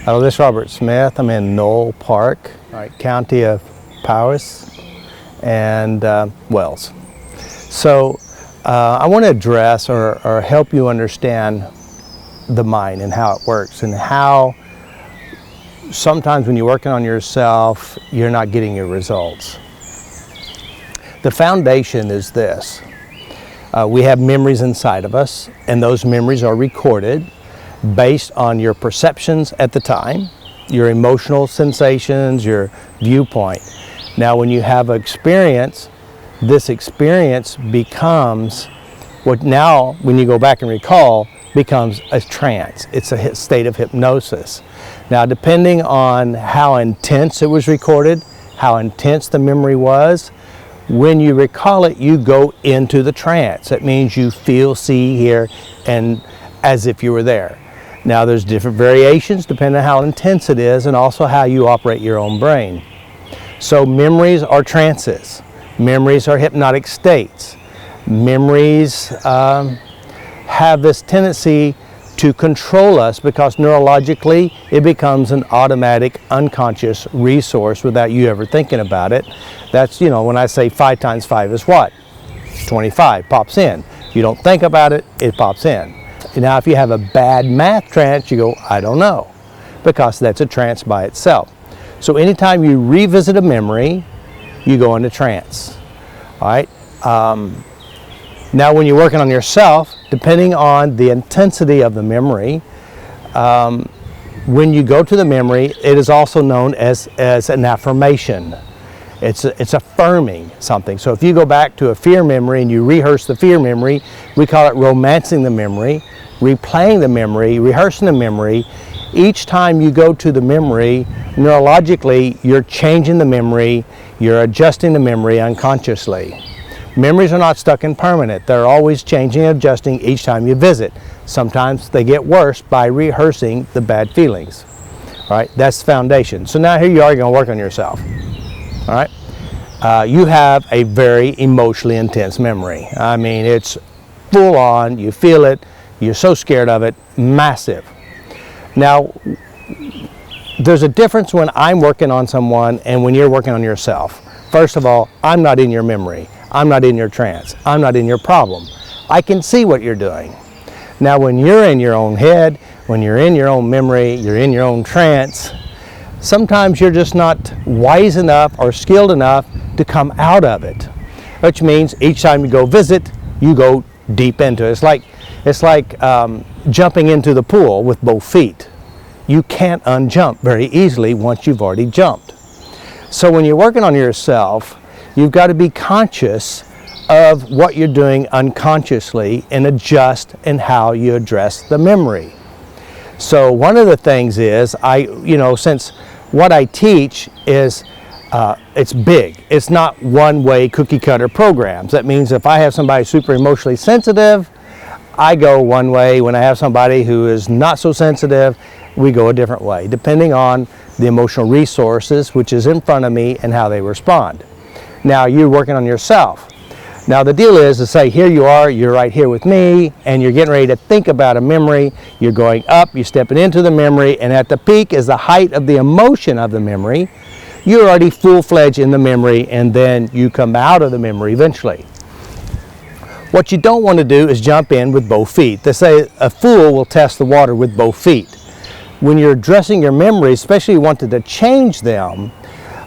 Hello, this is Robert Smith. I'm in Knoll Park, County of Powys and Wells. So I want to address or help you understand the mind and how it works, and how sometimes when you're working on yourself, you're not getting your results. The foundation is this. We have memories inside of us, and those memories are recorded based on your perceptions at the time, your emotional sensations, your viewpoint. Now, when you have an experience, this experience becomes what now, when you go back and recall, becomes a trance. It's a state of hypnosis. Now, depending on how intense it was recorded, how intense the memory was, when you recall it, you go into the trance. That means you feel, see, hear, and as if you were there. Now, there's different variations depending on how intense it is and also how you operate your own brain. So memories are trances. Memories are hypnotic states. Memories have this tendency to control us because neurologically it becomes an automatic unconscious resource without you ever thinking about it. That's, you know, when I say 5 times 5 is what? 25, pops in. You don't think about it, it pops in. Now, if you have a bad math trance, you go, I don't know, because that's a trance by itself. So anytime you revisit a memory, you go into trance. All right. Now, when you're working on yourself, depending on the intensity of the memory, when you go to the memory, it is also known as an affirmation. It's affirming something. So if you go back to a fear memory and you rehearse the fear memory, we call it romancing the memory, replaying the memory, rehearsing the memory. Each time you go to the memory, neurologically, you're changing the memory, you're adjusting the memory unconsciously. Memories are not stuck and permanent. They're always changing and adjusting each time you visit. Sometimes they get worse by rehearsing the bad feelings. All right, that's the foundation. So now here you are, you're going to work on yourself. All right, you have a very emotionally intense memory. I mean, it's full on, you feel it, you're so scared of it, massive. Now, there's a difference when I'm working on someone and when you're working on yourself. First of all, I'm not in your memory. I'm not in your trance. I'm not in your problem. I can see what you're doing. Now, when you're in your own head, when you're in your own memory, you're in your own trance, sometimes you're just not wise enough or skilled enough to come out of it. Which means each time you go visit, you go deep into it. It's like jumping into the pool with both feet. You can't unjump very easily once you've already jumped. So when you're working on yourself, you've got to be conscious of what you're doing unconsciously and adjust in how you address the memory. So one of the things is, since what I teach is it's big. It's not one-way cookie-cutter programs. That means if I have somebody super emotionally sensitive, I go one way. When I have somebody who is not so sensitive, we go a different way, depending on the emotional resources, which is in front of me, and how they respond. Now, you're working on yourself. Now, the deal is to say, here you are, you're right here with me, and you're getting ready to think about a memory. You're going up, you're stepping into the memory, and at the peak is the height of the emotion of the memory. You're already full-fledged in the memory, and then you come out of the memory eventually. What you don't want to do is jump in with both feet. They say a fool will test the water with both feet. When you're addressing your memories, especially you wanted to change them,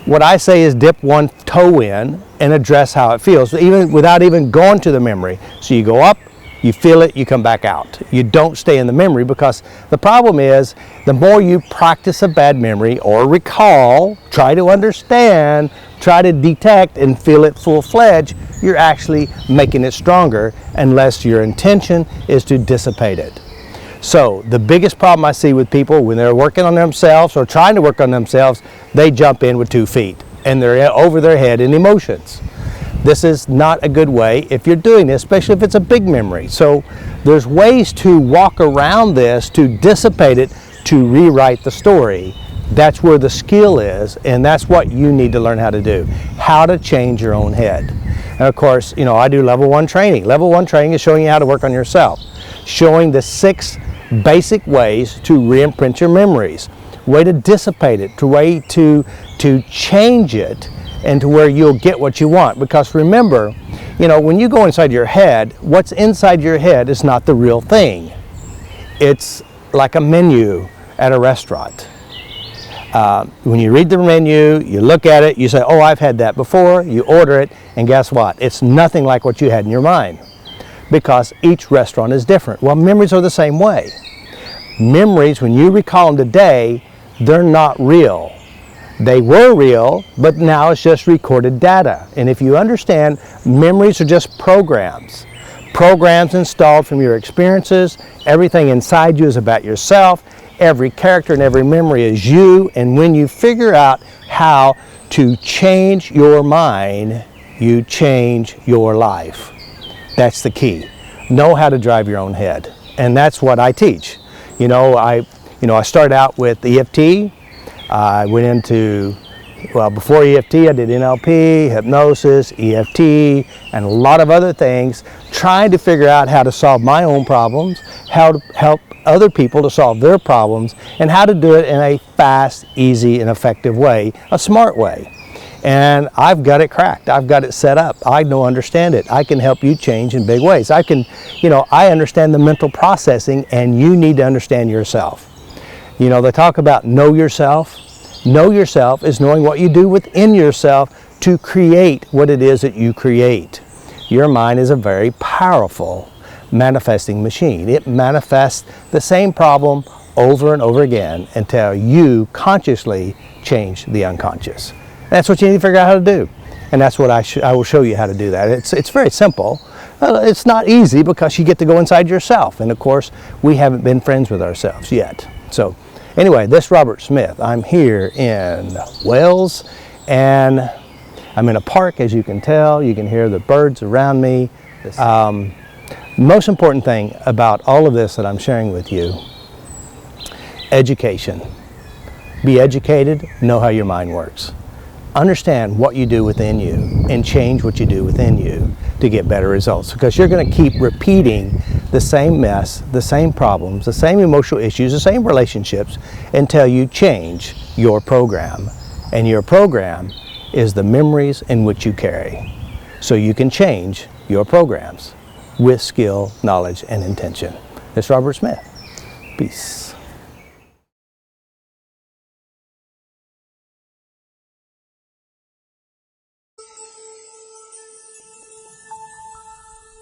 what I say is dip one toe in and address how it feels, even without even going to the memory. So you go up, you feel it, you come back out. You don't stay in the memory, because the problem is the more you practice a bad memory or recall, try to understand, try to detect and feel it full-fledged, you're actually making it stronger unless your intention is to dissipate it. So the biggest problem I see with people when they're working on themselves or trying to work on themselves, they jump in with 2 feet and they're over their head in emotions. This is not a good way if you're doing this, especially if it's a big memory. So there's ways to walk around this, to dissipate it, to rewrite the story. That's where the skill is, and that's what you need to learn how to do, how to change your own head. And of course, I do level 1 training. Level 1 training is showing you how to work on yourself, showing the 6 basic ways to re-imprint your memories. way to dissipate it, to way to change it, and to where you'll get what you want. Because remember, you know, when you go inside your head, what's inside your head is not the real thing. It's like a menu at a restaurant. When you read the menu, you look at it, you say, oh, I've had that before, you order it, and guess what? It's nothing like what you had in your mind, because each restaurant is different. Well, memories are the same way. Memories, when you recall them today, they're not real. They were real, but now it's just recorded data. And if you understand, memories are just programs. Programs installed from your experiences. Everything inside you is about yourself. Every character and every memory is you. And when you figure out how to change your mind, you change your life. That's the key. Know how to drive your own head. And that's what I teach. I started out with EFT. I went into, well, before EFT, I did NLP, hypnosis, EFT, and a lot of other things, trying to figure out how to solve my own problems, how to help other people to solve their problems, and how to do it in a fast, easy, and effective way, a smart way. And I've got it cracked. I've got it set up. I understand it. I can help you change in big ways. I understand the mental processing, and you need to understand yourself. They talk about know yourself. Know yourself is knowing what you do within yourself to create what it is that you create. Your mind is a very powerful manifesting machine. It manifests the same problem over and over again until you consciously change the unconscious. That's what you need to figure out how to do. And that's what I will show you how to do that. It's very simple. It's not easy because you get to go inside yourself. And of course, we haven't been friends with ourselves yet. So anyway, this is Robert Smith. I'm here in Wales, and I'm in a park, as you can tell. You can hear the birds around me. Most important thing about all of this that I'm sharing with you, education. Be educated, know how your mind works. Understand what you do within you and change what you do within you to get better results, because you're going to keep repeating the same mess, the same problems, the same emotional issues, the same relationships until you change your program. And your program is the memories in which you carry. So you can change your programs with skill, knowledge, and intention. This is Robert Smith. Peace.